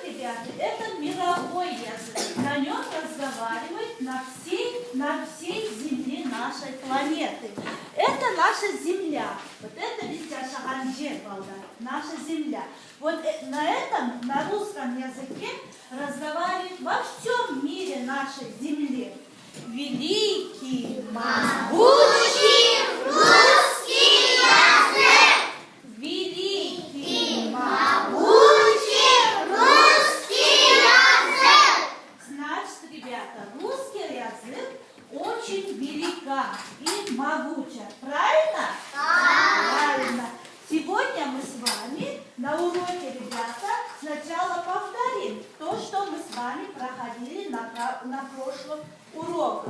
ребята, это мировой язык. На нем разговаривают на всей Земле нашей планеты. Это наша Земля. Вот это наша Земля. Вот на русском языке разговаривают во всем мире нашей Земли. Великий, Могучий русский язык! великий, Могучий русский язык! Значит, ребята, русский язык очень велика и могуча. Правильно? Правильно. Сегодня мы с вами на уроке, ребята, сначала повторим то, что мы с вами проходили на прошлом уроке.